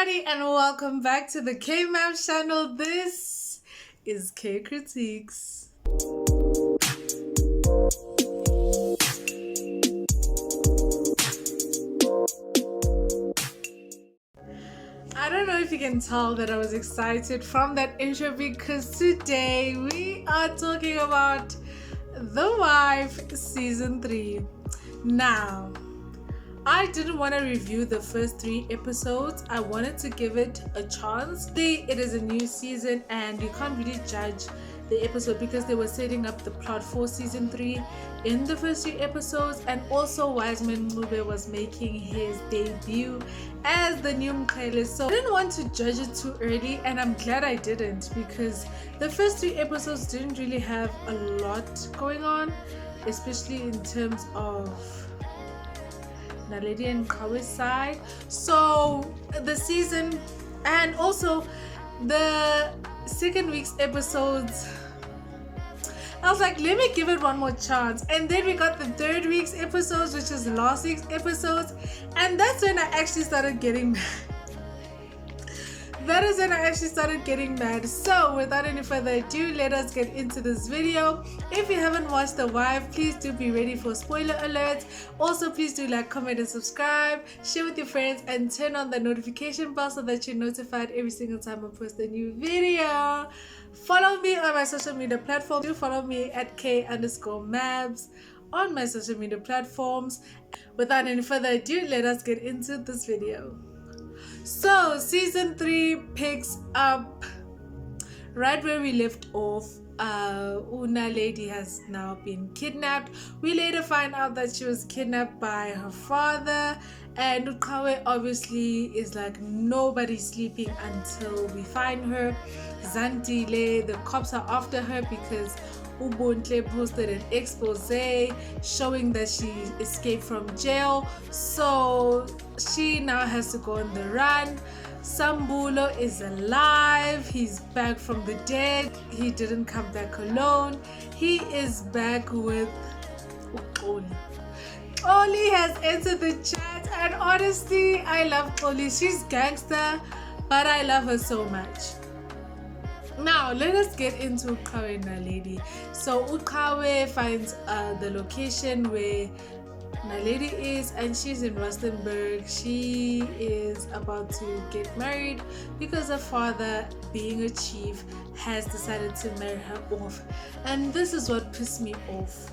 everybody, and welcome back to the Kay channel. This is Kay Kritiques. I don't know if you can tell that I was excited from that intro because today we are talking about The Wife Season 3. Now, I didn't want to review the first 3 episodes. I wanted to give it a chance. It is a new season and you can't really judge the episode because they were setting up the plot for season 3 in the first 3 episodes, and also Wiseman Mqhele was making his debut as the new Mqhele. So I didn't want to judge it too early, and I'm glad I didn't because the first 3 episodes didn't really have a lot going on, especially in terms of Naledi and Qhawe's side. So the season and also the second week's episodes, I was like, let me give it one more chance. And then we got the third week's episodes, which is last week's episodes, and that's when I actually started getting mad. That is when I actually started getting mad. So without any further ado, let us get into this video. If you haven't watched The Wife, please do be ready for spoiler alerts. Also, please do like, comment and subscribe, share with your friends, and turn on the notification bell so that you're notified every single time I post a new video. Follow me on my social media platforms. Do follow me at K_Mabs on my social media platforms. Without any further ado, let us get into this video. So season 3 picks up right where we left off. Naledi has now been kidnapped. We later find out that she was kidnapped by her father, and Qhawe obviously is like, nobody's sleeping until we find her. Zandile, the cops are after her because Mondli posted an expose showing that she escaped from jail, so she now has to go on the run. Sambulo is alive. He's back from the dead. He didn't come back alone. He is back with Mqhele. Mqhele has entered the chat, and honestly, I love Mqhele. She's gangster, but I love her so much. Now let us get into Qhawe and Naledi. So Qhawe finds the location where Naledi is, and she's in Rustenburg. She is about to get married because her father, being a chief, has decided to marry her off, and this is what pissed me off.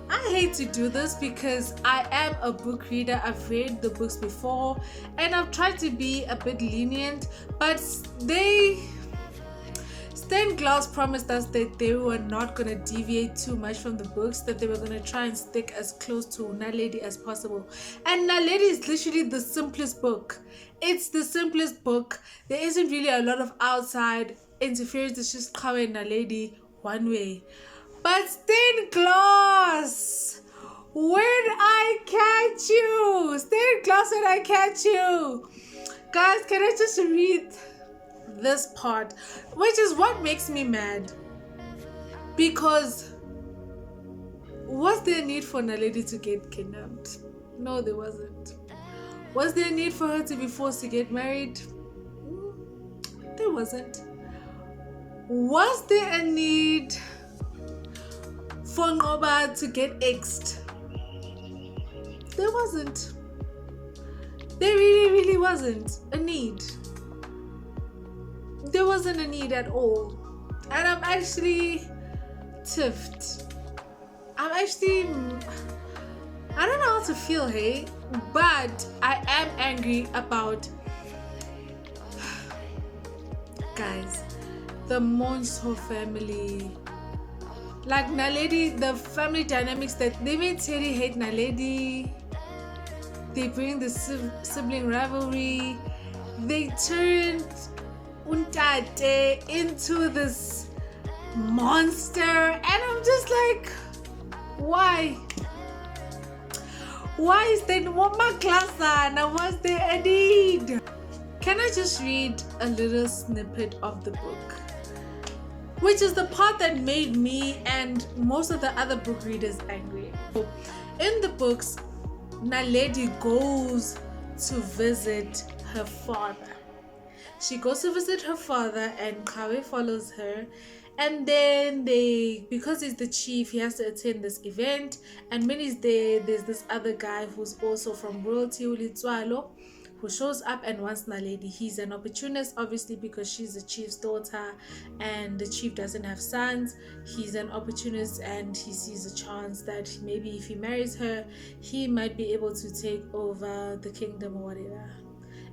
I hate to do this because I am a book reader. I've read the books before and I've tried to be a bit lenient, but Stained Glass promised us that they were not going to deviate too much from the books, that they were going to try and stick as close to Naledi as possible. And Naledi is literally the simplest book. It's the simplest book. There isn't really a lot of outside interference. It's just Qhawe and Naledi one way. But Stained Glass, when I catch you, Stained Glass, when I catch you. Guys, can I just read this part, which is what makes me mad? Because was there a need for Naledi to get kidnapped? No, there wasn't. Was there a need for her to be forced to get married? There wasn't. Was there a need for Nkcobo to get exed? There wasn't. There really wasn't a need. There wasn't a need at all. And I'm actually tiffed. I don't know how to feel, hey, but I am angry about, guys, the Monso family. Like Naledi, the family dynamics that they made Teddy hate Naledi. They bring the sibling rivalry. They turned Untate into this monster, and I'm just like, why? Why is there was there a need? Can I just read a little snippet of the book, which is the part that made me and most of the other book readers angry. In the books, Naledi goes to visit her father. She goes to visit her father and Qhawe follows her. And then because he's the chief, he has to attend this event. And when he's there, there's this other guy who's also from royalty, Ulitswalo, who shows up and wants Naledi. He's an opportunist, obviously, because she's the chief's daughter and the chief doesn't have sons. He's an opportunist and he sees a chance that maybe if he marries her, he might be able to take over the kingdom or whatever.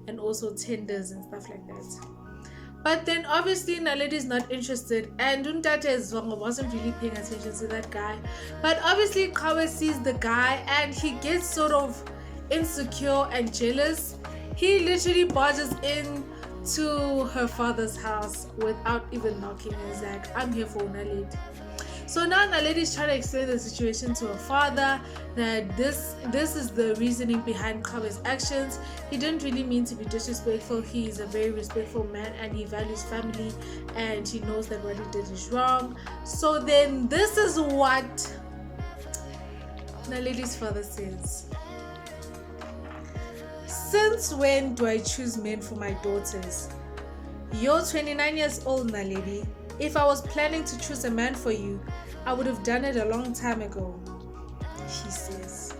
And also tenders and stuff like that. But then obviously Naledi is not interested, and Untate Zongo wasn't really paying attention to that guy. But obviously Qhawe sees the guy and he gets sort of insecure and jealous. He literally barges in to her father's house without even knocking. He's like, I'm here for Naledi. So now Naledi is trying to explain the situation to her father, that this is the reasoning behind Qhawe's actions. He didn't really mean to be disrespectful. He is a very respectful man and he values family and he knows that what he did is wrong. So then this is what Naledi's father says. Since when do I choose men for my daughters? You're 29 years old, Naledi. If I was planning to choose a man for you, I would have done it a long time ago, he says.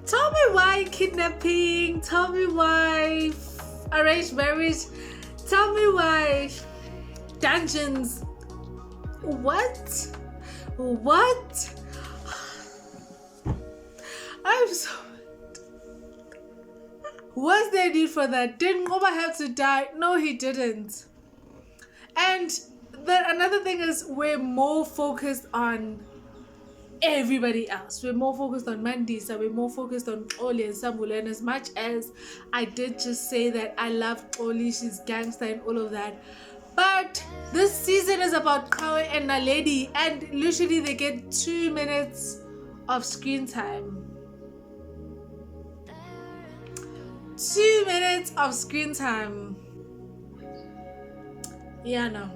Tell me why kidnapping, tell me why arranged marriage, tell me why dungeons. What? I'm so... Was there a need for that? Did Ngcobo have to die? No, he didn't. And another thing is, we're more focused on everybody else. We're more focused on Mandisa. We're more focused on Mqhele and Zandile. And as much as I did just say that I love Mqhele, she's gangster and all of that, but this season is about Qhawe and Naledi, and literally they get 2 minutes of screen time. 2 minutes of screen time. Yeah, no.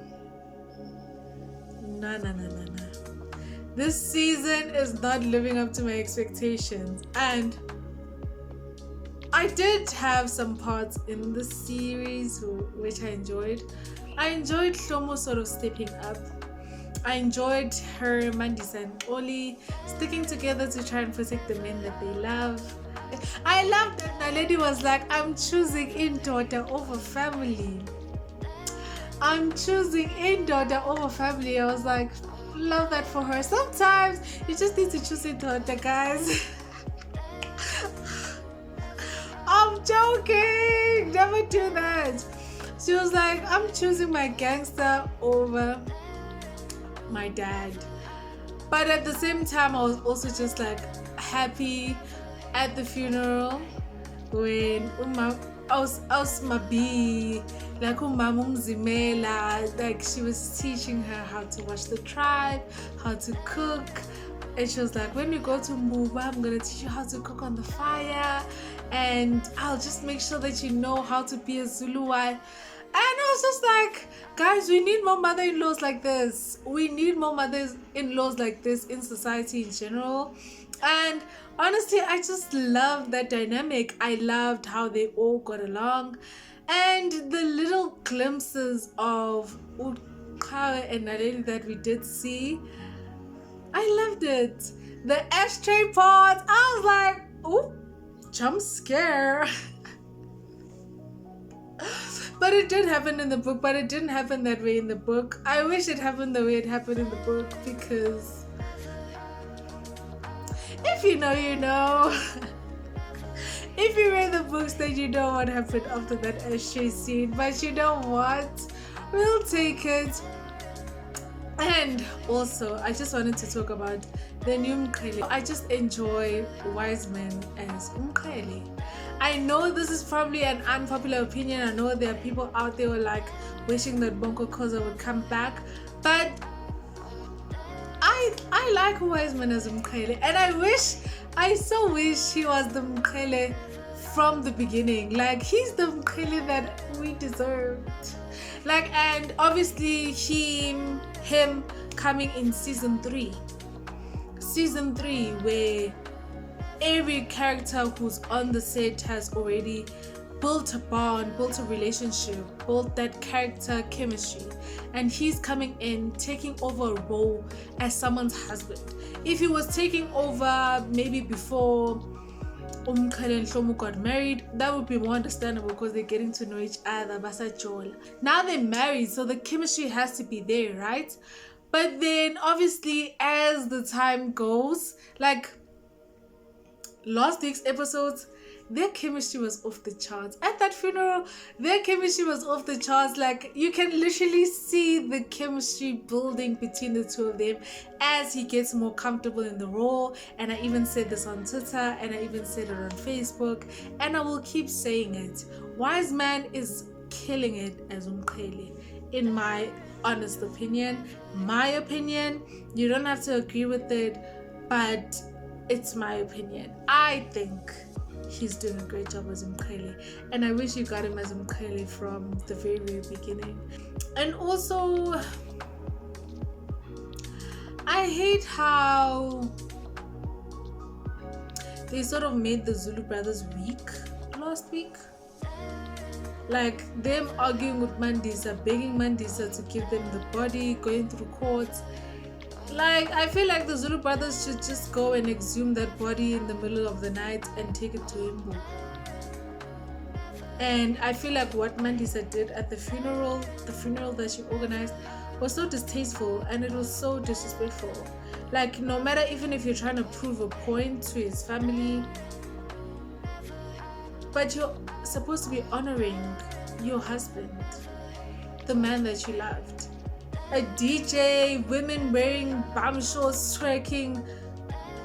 This season is not living up to my expectations. And I did have some parts in the series which I enjoyed. I enjoyed Hlomu sort of stepping up. I enjoyed her, Mandisa and Oli sticking together to try and protect the men that they love. I love that Naledi was like, I'm choosing in-daughter over family. I'm choosing in-daughter over family. I was like, love that for her. Sometimes you just need to choose in-daughter, guys. I'm joking. Never do that. She was like, I'm choosing my gangster over my dad. But at the same time, I was also just like happy at the funeral when Mabi, like Mavimela, like she was teaching her how to watch the tribe, how to cook, and she was like, when we go to Mbau, I'm gonna teach you how to cook on the fire, and I'll just make sure that you know how to be a Zulu wife. And I was just like, guys, we need more mother-in-laws like this. We need more mothers-in-laws like this in society in general. And honestly, I just loved that dynamic. I loved how they all got along. And the little glimpses of Qhawe and Naledi that we did see, I loved it. The ashtray part, I was like, oh, jump scare. But it did happen in the book, but it didn't happen that way in the book. I wish it happened the way it happened in the book, because if you know, you know. If you read the books, then you know what happened after that ashtray scene. But you know what? We'll take it. And also, I just wanted to talk about the new Mqhele. I just enjoy Wiseman as Mqhele. I know this is probably an unpopular opinion. I know there are people out there who are like wishing that Bonko Koza would come back, but I like Wiseman as Mqhele, and I so wish he was the Mqhele from the beginning. Like, he's the Mqhele that we deserved. Like, and obviously him coming in season 3, where every character who's on the set has already built a bond, built a relationship, built that character chemistry, and he's coming in, taking over a role as someone's husband. If he was taking over maybe before Mqhele and Hlomu got married, that would be more understandable because they're getting to know each other. Now they're married, so the chemistry has to be there, right? But then obviously as the time goes, like last week's episodes, their chemistry was off the charts. At that funeral, their chemistry was off the charts. Like, you can literally see the chemistry building between the two of them as he gets more comfortable in the role. And I even said this on Twitter, and I even said it on Facebook, and I will keep saying it. Wiseman is killing it as Mqhele, in my honest opinion. My opinion, you don't have to agree with it, but it's my opinion. I think he's doing a great job as Mqhele, and I wish you got him as Mqhele from the very beginning. And also, I hate how they sort of made the Zulu brothers weak last week. Like them arguing with Mandisa, begging Mandisa to give them the body, going through courts. Like, I feel like the Zulu brothers should just go and exhume that body in the middle of the night and take it to Mbau. And I feel like what Mandisa did at the funeral that she organized, was so distasteful, and it was so disrespectful. Like, no matter, even if you're trying to prove a point to his family, but you're supposed to be honoring your husband, the man that you loved. A DJ, women wearing bum shorts, twerking,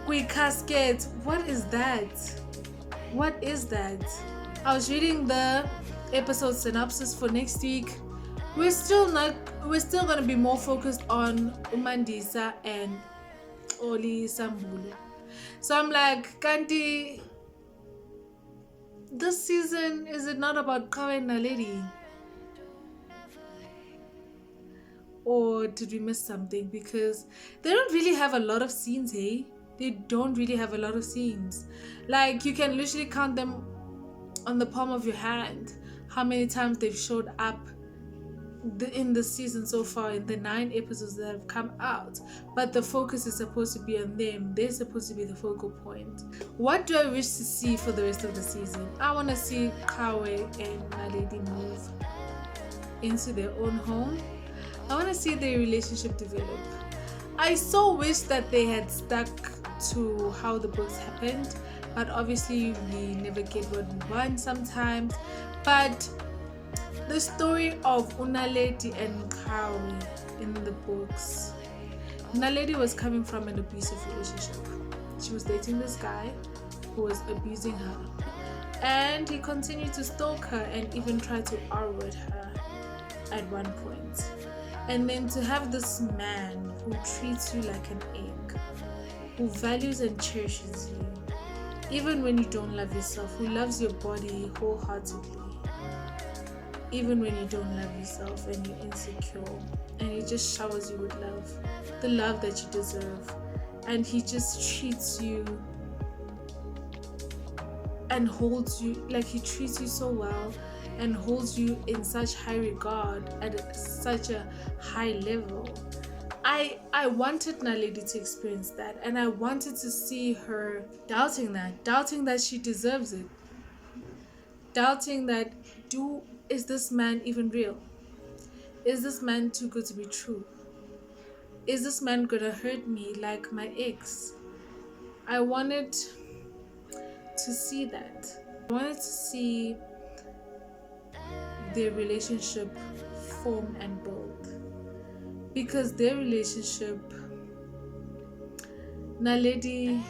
quick casket. What is that? What is that? I was reading the episode synopsis for next week. We're still gonna be more focused on Mandisa and Oli Sambulu. So I'm like, Kanti, this season, is it not about Qhawe and Naledi? Or did we miss something? Because they don't really have a lot of scenes, hey? They don't really have a lot of scenes. Like, you can literally count them on the palm of your hand, how many times they've showed up in the season so far, in the 9 episodes that have come out. But the focus is supposed to be on them. They're supposed to be the focal point. What do I wish to see for the rest of the season? I want to see Qhawe and Naledi move into their own home. I want to see their relationship develop. I so wish that they had stuck to how the books happened, but obviously we never get what we want sometimes. But the story of Naledi and Qhawe in the books, Naledi was coming from an abusive relationship. She was dating this guy who was abusing her, and he continued to stalk her and even try to R-word her at one point. And then to have this man who treats you like an egg, who values and cherishes you, even when you don't love yourself, who loves your body wholeheartedly, even when you don't love yourself and you're insecure, and he just showers you with love, the love that you deserve, and he just treats you and holds you, like he treats you so well and holds you in such high regard at such a high level. I wanted Naledi to experience that, and I wanted to see her doubting that she deserves it, doubting that, is this man even real? Is this man too good to be true? Is this man gonna hurt me like my ex? I wanted to see that. I wanted to see their relationship form and build, because their relationship, Naledi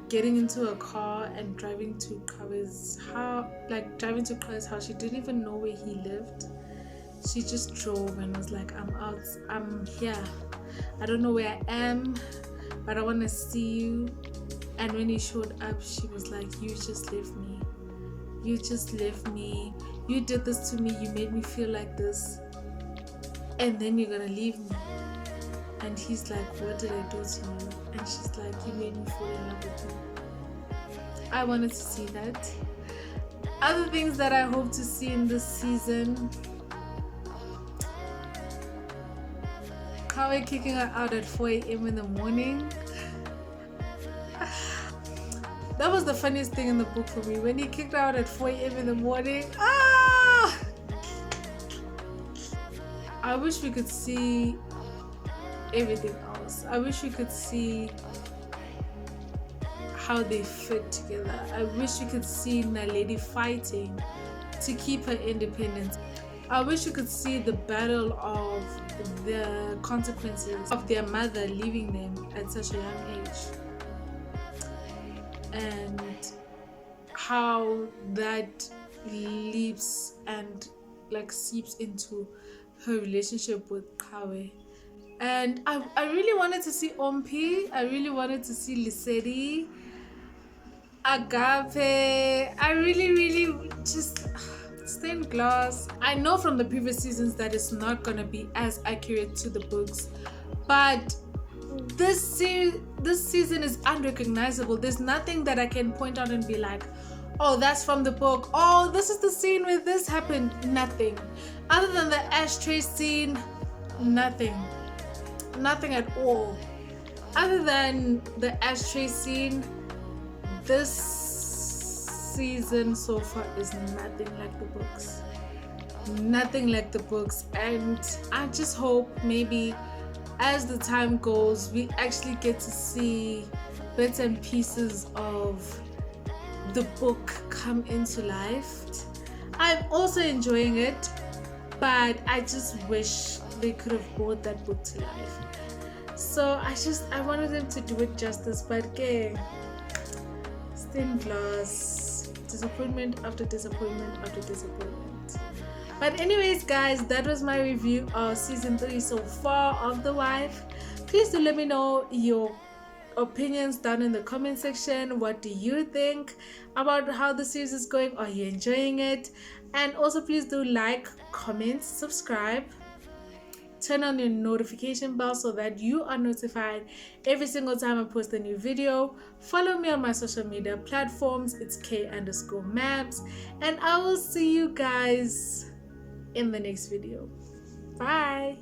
getting into a car and driving to Qhawe's house, she didn't even know where he lived. She just drove and was like, I'm here, I don't know where I am, but I want to see you. And when he showed up, she was like, you just left me, you did this to me, you made me feel like this, and then you're gonna leave me. And he's like, what did I do to you? And she's like, you made me fall in love with you. I wanted to see that. Other things that I hope to see in this season: Qhawe kicking her out at 4 a.m. in the morning. That was the funniest thing in the book for me, when he kicked her out at 4 a.m. in the morning. Ah! I wish we could see everything else. I wish we could see how they fit together. I wish we could see Naledi fighting to keep her independence. I wish we could see the battle of the consequences of their mother leaving them at such a young age, and how that leaps and like seeps into her relationship with Qhawe. And I really wanted to see Ompi. I really wanted to see Lisedi, Agape. I really just stained glass. I know from the previous seasons that it's not gonna be as accurate to the books, but this season is unrecognizable. There's nothing that I can point out and be like, oh, that's from the book. Oh, this is the scene where this happened. Nothing. Other than the ashtray scene, nothing. Nothing at all. Other than the ashtray scene, this season so far is nothing like the books. Nothing like the books. And I just hope maybe as the time goes, we actually get to see bits and pieces of the book come into life. I'm also enjoying it, but I just wish they could have brought that book to life. So I wanted them to do it justice, but okay, stained glass, disappointment after disappointment after disappointment. But anyways, guys, that was my review of season 3 so far of The Wife. Please do let me know your opinions down in the comment section. What do you think about how the series is going? Are you enjoying it? And also please do like, comment, subscribe, turn on your notification bell so that you are notified every single time I post a new video. Follow me on my social media platforms. It's K_Maps, and I will see you guys in the next video. Bye.